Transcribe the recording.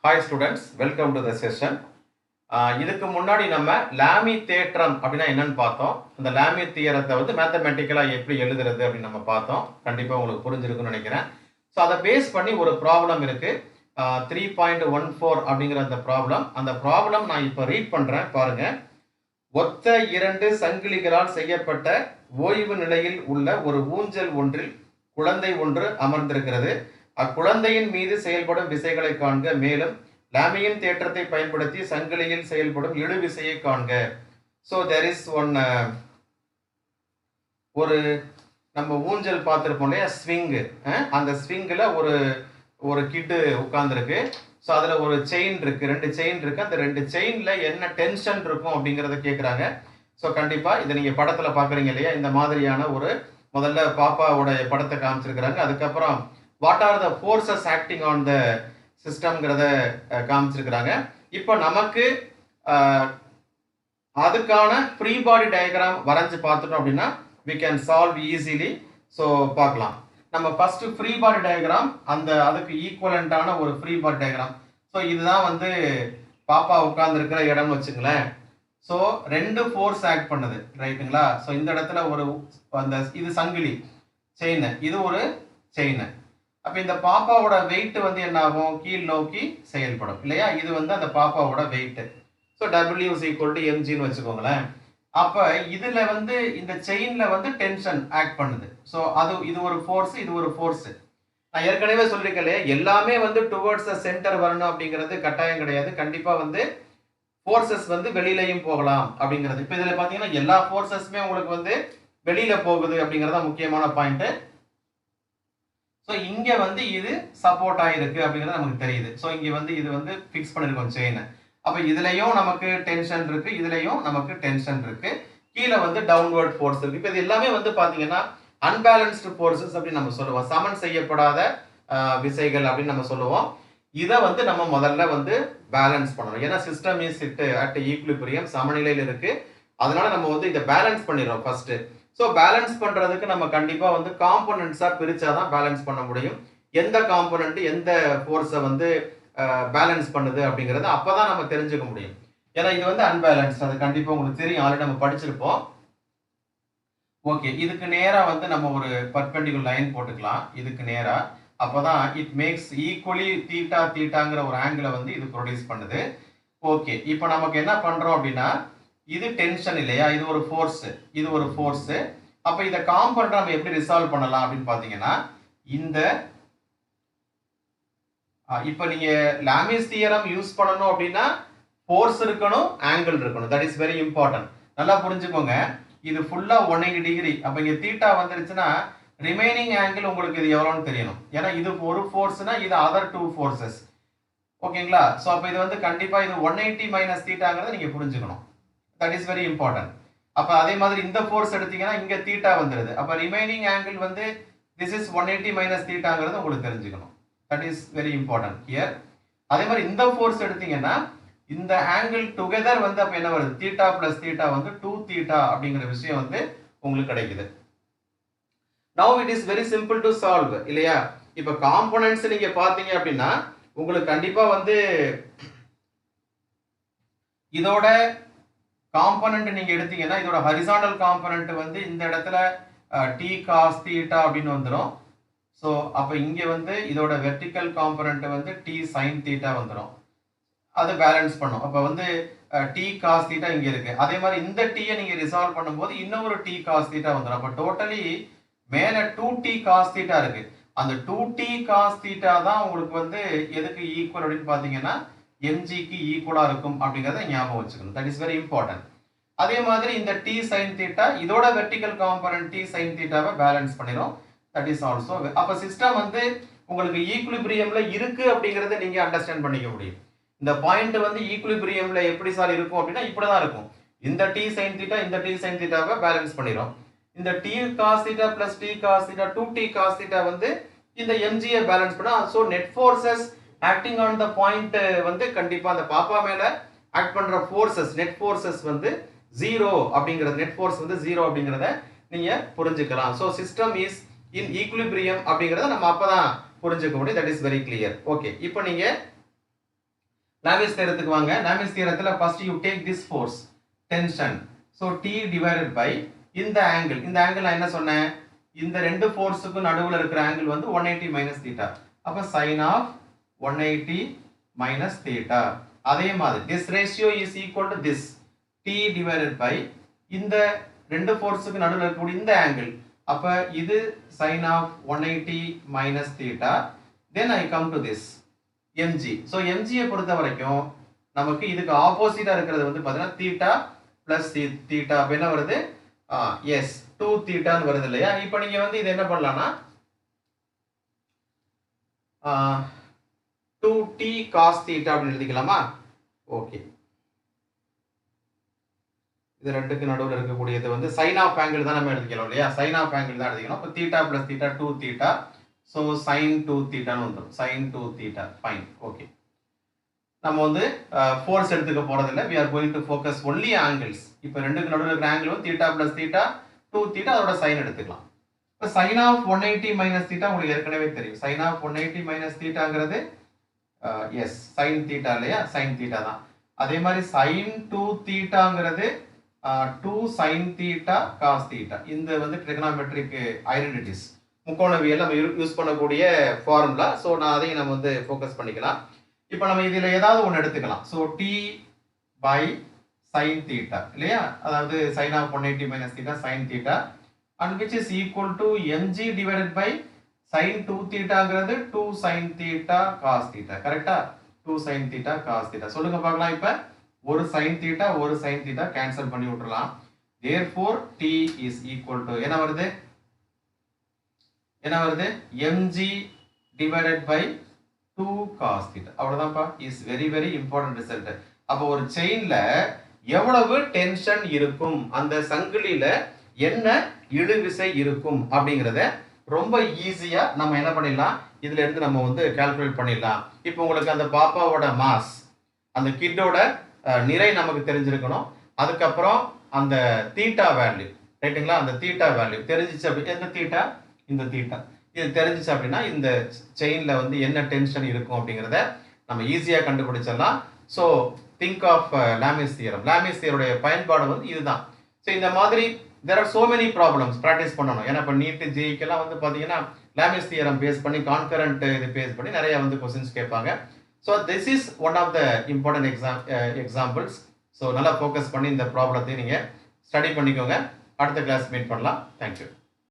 Hi students, welcome to the session. இதுக்கு முன்னாடி நம்ம லாமி தேற்றம் அப்படின்னா என்னன்னு பார்த்தோம். அந்த லாமி தியரத்தை வந்து மேத்தமெட்டிக்கலா எப்படி எழுதுறது அப்படின்னு நம்ம பார்த்தோம். கண்டிப்பா உங்களுக்கு புரிஞ்சிருக்கும்னு நினைக்கிறேன். ஸோ அதை பேஸ் பண்ணி ஒரு ப்ராப்ளம் இருக்கு. 3.14 அப்படிங்கிற அந்த ப்ராப்ளம் நான் இப்போ ரீட் பண்றேன் பாருங்க. ஒத்த இரண்டு சங்கிலிகளால் செய்யப்பட்ட ஓய்வு நிலையில் உள்ள ஒரு ஊஞ்சல் ஒன்றில் குழந்தை ஒன்று அமர்ந்திருக்கிறது. அக்குழந்தையின் மீது செயல்படும் விசைகளை காண்க. மேலும் லாமியின் தேற்றத்தை பயன்படுத்தி சங்கிலியில் செயல்படும் இழு விசையை காண்க. ஸோ தெர் இஸ் ஒன் ஒரு நம்ம ஊஞ்சல் பார்த்துருப்போம் இல்லையா, ஸ்விங்கு. அந்த ஸ்விங்கில் ஒரு கிட்டு உட்கார்ந்துருக்கு. ஸோ அதில் ஒரு செயின் இருக்கு, 2 செயின் இருக்கு. அந்த 2 செயின்ல என்ன டென்ஷன் இருக்கும் அப்படிங்கிறத கேட்குறாங்க. ஸோ கண்டிப்பாக இதை நீங்கள் படத்தில் பார்க்குறீங்க இல்லையா, இந்த மாதிரியான ஒரு முதல்ல பாப்பாவோட படத்தை காமிச்சிருக்கிறாங்க. அதுக்கப்புறம் what are the forces acting on the சிஸ்டம்ங்கிறத காமிச்சிருக்கிறாங்க. இப்போ நமக்கு அதுக்கான ஃப்ரீ பாடி டயக்ராம் வரைஞ்சு பார்த்துட்டோம் அப்படின்னா we can solve easily. So பார்க்கலாம். நம்ம ஃபர்ஸ்ட் ஃப்ரீ பாடி டயக்ராம், அதுக்கு ஈக்குவலண்டான ஒரு ஃப்ரீ பாடி டயக்ராம். ஸோ இதுதான் வந்து பாப்பா உட்கார்ந்துருக்கிற இடம்னு வச்சுங்களேன். ஸோ 2 ஃபோர்ஸ் ஆக்ட் பண்ணுது, ரைட்டுங்களா? ஸோ இந்த இடத்துல இது சங்கிலி செயின், இது ஒரு செயின். அப்ப இந்த பாப்பாவோட வெயிட் வந்து என்ன ஆகும், கீழ் நோக்கி செயல்படும் இல்லையா? இது வந்து அந்த பாப்பாவோட weight. So W is equal to mgன்னு வச்சுக்கோங்களேன். அப்ப இதுல வந்து இந்த செயின்ல வந்து டென்ஷன் ஆக்ட் பண்ணுது. ஸோ இது ஒரு ஃபோர்ஸ், இது ஒரு ஃபோர்ஸ். நான் ஏற்கனவே சொல்லிருக்கேன், எல்லாமே வந்து டுவர்ட்ஸ் த சென்டர் வரணும் அப்படிங்கிறது கட்டாயம் கிடையாது. கண்டிப்பா வந்து ஃபோர்ஸஸ் வந்து வெளியிலையும் போகலாம் அப்படிங்கிறது. இப்ப இதுல பாத்தீங்கன்னா எல்லா ஃபோர்ஸஸுமே உங்களுக்கு வந்து வெளியில போகுது அப்படிங்கறத முக்கியமான பாயிண்ட். ஸோ இங்க வந்து இது சப்போர்ட் ஆயிருக்கு அப்படிங்கிறது நமக்கு தெரியுது. ஸோ இங்க வந்து இது வந்து ஃபிக்ஸ் பண்ணிருக்கோம் செயின். அப்ப இதுலயும் நமக்கு டென்ஷன் இருக்கு, இதுலயும் நமக்கு டென்ஷன் இருக்கு. கீழே வந்து டவுன்வர்ட் ஃபோர்ஸ் இருக்கு. இப்போ இது எல்லாமே வந்து பாத்தீங்கன்னா அன்பேலன்ஸ்டு ஃபோர்ஸஸ் அப்படின்னு நம்ம சொல்லுவோம். சமன் செய்யப்படாத விசைகள் அப்படின்னு நம்ம சொல்லுவோம். இதை வந்து நம்ம முதல்ல வந்து பேலன்ஸ் பண்ணணும். ஏன்னா சிஸ்டம் இஸ் அட் ஈக்குலிபிரியம், சமநிலையில் இருக்கு. அதனால நம்ம வந்து இதை பேலன்ஸ் பண்ணிடுறோம் ஃபர்ஸ்ட். ஸோ பேலன்ஸ் பண்றதுக்கு நம்ம கண்டிப்பா வந்து காம்போனன்ட்ஸா பிரிச்சாதான் பேலன்ஸ் பண்ண முடியும். எந்த காம்போனன்ட் எந்த ஃபோர்ஸை வந்து பேலன்ஸ் பண்ணுது அப்படிங்கறது அப்பதான் நம்ம தெரிஞ்சுக்க முடியும். ஏன்னா இது வந்து அன்பேலன்ஸ், அது கண்டிப்பா உங்களுக்கு தெரியும், ஆல்ரெடி நம்ம படிச்சிருப்போம். ஓகே, இதுக்கு நேரா வந்து நம்ம ஒரு பர்பெண்டிகுலர் லைன் போட்டுக்கலாம். இதுக்கு நேரா, அப்பதான் இட் மேக்ஸ் ஈக்குவலி தீட்டாங்கிற ஒரு ஆங்கிளை வந்து இது ப்ரொடியூஸ் பண்ணுது. ஓகே, இப்போ நமக்கு என்ன பண்றோம் அப்படின்னா, இது டென்ஷன் இல்லையா, இது ஒரு ஃபோர்ஸ், இது ஒரு ஃபோர்ஸ். அப்ப இந்த காம்பவுண்ட் நம்ம எப்படி ரிசால்வ் பண்ணலாம் அப்படின்னு பாத்தீங்கன்னா, இப்ப நீங்க லாமிஸ் தியரம் யூஸ் பண்ணணும் அப்படின்னா ஃபோர்ஸ் இருக்கணும், ஆங்கிள் இருக்கணும். That is very important. நல்லா புரிஞ்சுக்கோங்க. இது ஃபுல்லா 180 டிகிரி. அப்ப இங்க தீட்டா வந்துருச்சுன்னா ரிமைனிங் ஆங்கிள் உங்களுக்கு இது எவ்வளவுன்னு தெரியணும். ஏன்னா இது ஒரு ஃபோர்ஸ்னா இது அதர் 2 ஃபோர்ஸஸ். ஓகேங்களா? சோ அப்ப இது வந்து கண்டிப்பா இது 180 மைனஸ் தீட்டாங்கிறத நீங்க புரிஞ்சுக்கணும். That is very important. அப்ப அதே மாதிரி இந்த ஃபோர்ஸ் எடுத்தீங்கன்னா இங்க தீட்டா வந்துருது. அப்ப ரிமைனிங் ஆங்கிள் வந்து திஸ் இஸ் 180 மைனஸ் தீட்டாங்கிறது உங்களுக்கு தெரிஞ்சுக்கணும். That is very important here. அதே மாதிரி இந்த ஃபோர்ஸ் எடுத்தீங்கன்னா இந்த ஆங்கிள் டுகெதர் வந்து அப்ப என்ன வருது, தீட்டா பிளஸ் தீட்டா வந்து 2 தீட்டா அப்படிங்கிற விஷயம் வந்து உங்களுக்கு கிடைக்குது. Now it is very simple to solve இல்லையா? இப்ப காம்போனன்ட்ஸ் நீங்க பாத்தீங்க அப்படின்னா உங்களுக்கு கண்டிப்பா வந்து இதோட காம்போனன்ட் நீங்க எடுத்தீங்கன்னா இதோட ஹரிசாண்டல் காம்போனன்ட் வந்து இந்த இடத்துல t cos θ அப்படின்னு வந்துடும். ஸோ அப்போ இங்க வந்து இதோட வெர்டிக்கல் காம்போனன்ட் வந்து t sin θ வந்துடும். அது பேலன்ஸ் பண்ணும். அப்போ வந்து t cos θ இங்க இருக்கு. அதே மாதிரி இந்த t நீங்க ரிசால்வ் பண்ணும்போது இன்னொரு t cos θ வந்துடும். அப்போ டோட்டலி மேல 2t cos θ இருக்கு. அந்த 2t cos θ தான் உங்களுக்கு வந்து எதுக்கு ஈக்குவல் அப்படின்னு பாத்தீங்கன்னா mgக்கு ஈக்குவலா இருக்கும் அப்படிங்கறத ஞாபகம் வச்சுக்கணும். That is very important. அதே மாதிரி இந்த t sin θ இதோட வெர்டிக்கல் காம்போனன்ட் t sin θவை பேலன்ஸ் பண்ணிரும். That is also. அப்ப சிஸ்டம் வந்து உங்களுக்கு ஈக்குலிபிரியம்ல இருக்கு அப்படிங்கறத நீங்க அண்டர்ஸ்டாண்ட் பண்ணிக்க முடியும். இந்த பாயிண்ட் வந்து ஈக்குலிபிரியம்ல எப்படி சார் இருக்கும் அப்படின்னா இப்படிதான் இருக்கும். இந்த t sin θ இந்த t sin θவை பேலன்ஸ் பண்ணிரும். இந்த t cos θ plus t cos θ 2t cos θ வந்து இந்த mgயை பேலன்ஸ் பண்ணா. So net forces acting on the point வந்து கண்டிப்பா அந்த பாப்பா மேல ஆக்ட் பண்ற ஃபோர்ஸஸ், நெட் ஃபோர்ஸஸ் வந்து 0 அப்படிங்கறது, நெட் ஃபோர்ஸ் வந்து 0 அப்படிங்கறத நீங்க புரிஞ்சுக்கலாம். So system is in equilibrium அப்படிங்கறத நம்ம அப்பதான் புரிஞ்சுக்க முடியும். That is very clear. Okay, இப்போ நீங்க லாமிஸ் தியரத்துக்கு வாங்க. லாமிஸ் தியரத்துல first you take this force tension. So T divided by இந்த angle. இந்த angle நான் என்ன சொன்னேன்? இந்த ரெண்டு ஃபோர்ஸுக்கு நடுவுல இருக்கிற angle வந்து 180 minus theta. அப்ப sin of 180 minus theta. அதே மாதிரி this ratio is equal to this T divided by இந்த ரெண்டு ஃபோர்ஸுக்கு நடுவுல இருக்கக்கூடிய இந்த angle. அப்ப இது sin of 180 minus theta. Then I come to this mg. So mg பொறுத்த வரைக்கும் நமக்கு இதுக்கு ஆப்போசிட்டா இருக்கிறது வந்து பாத்தீங்கன்னா theta plus theta என்ன வருது? yes 2 theta ன்னு வருது இல்லையா? இப்போ நீங்க வந்து இது என்ன பண்ணலாம்னா 2t cos theta அப்படி எழுதிக்கலாமா? ஓகே. இது ரெண்டுக்கு நடுவுல இருக்கக்கூடியது வந்து sin of angle தான் நம்ம எழுதிக்கலாம் இல்லையா? sin of angle தான் எழுதிக்கணும். அப்ப theta plus theta 2 theta. So sin 2 theta ன்னு வந்துரும். sin 2 theta. Fine. Okay. நம்ம வந்து force எடுத்துக்க போறது இல்ல. We are going to focus only angles. இப்போ ரெண்டுக்கு நடுவுல இருக்கிற angle வந்து theta plus theta 2 theta அதோட sin எடுத்துக்கலாம். இப்போ sin of 180 minus theta உங்களுக்கு ஏற்கனவே தெரியும். sin of 180 minus thetaங்கிறது yes sin theta இல்லையா? sin theta தான். அதே மாதிரி sin 2 thetaங்கிறது 2 sin theta cos theta. இந்த வந்து trigonometric identities. முக்கோணவியல் நம்ம யூஸ் பண்ணக்கூடிய ஃபார்முலா. ஸோ நான் அதையும் நம்ம வந்து ஃபோக்கஸ் பண்ணிக்கலாம். இப்போ நம்ம இதில் ஏதாவது ஒன்று எடுத்துக்கலாம். So t by sin theta இல்லையா? அதாவது sin of 180 minus theta sin theta and which is equal to mg divided by sin 2 thetaங்கிறது 2 sin theta cos theta. கரெக்டா? 2 sin theta cos theta. சொல்லுங்க பார்க்கலாம். இப்போ ஒரு sin theta ஒரு sin theta கேன்சல் பண்ணி விட்டுறலாம். therefore t is equal to என்ன வருது? mg divided by 2 cos theta. அவ்வளவுதான்ப்பா. is very very important result. அப்போ ஒரு செயின்ல எவ்வளவு டென்ஷன் இருக்கும், அந்த சங்கிலியில என்ன இழுவிசை இருக்கும் அப்படிங்கறத ரொம்ப ஈஸியா நம்ம என்ன பண்ணிடலாம், இதுல இருந்து நம்ம வந்து கால்குலேட் பண்ணிடலாம். இப்போ உங்களுக்கு அந்த பாப்பாவோட மாஸ், அந்த கிட்டோட நிறை நமக்கு தெரிஞ்சிருக்கணும். அதுக்கப்புறம் அந்த தீட்டா வேல்யூ, ரைட்டுங்களா? அந்த தீட்டா வேல்யூ தெரிஞ்சிச்சு அப்படி, எந்த தீட்டா? இந்த தீட்டா. இது தெரிஞ்சிச்சு அப்படின்னா இந்த செயின்ல வந்து என்ன டென்ஷன் இருக்கும் அப்படிங்கிறத நம்ம ஈஸியா கண்டுபிடிச்சிடலாம். So think of Lami's theorem. Lami's தியருடைய பயன்பாடு வந்து இதுதான். ஸோ இந்த மாதிரி there are so many problems practice பண்ணணும். ஏன்னா இப்போ நீட் ஜேஇக்கெல்லாம் வந்து பார்த்தீங்கன்னா லாமிஸ் தியரம் பேஸ் பண்ணி கான்கரண்ட் இது பேஸ் பண்ணி நிறைய வந்து கொஸ்டின்ஸ் கேட்பாங்க. So this is one of the important examples. So நல்லா ஃபோக்கஸ் பண்ணி இந்த ப்ராப்ளத்தையும் நீங்கள் ஸ்டடி பண்ணிக்கோங்க. அடுத்த கிளாஸ் மீட் பண்ணலாம். தேங்க்யூ.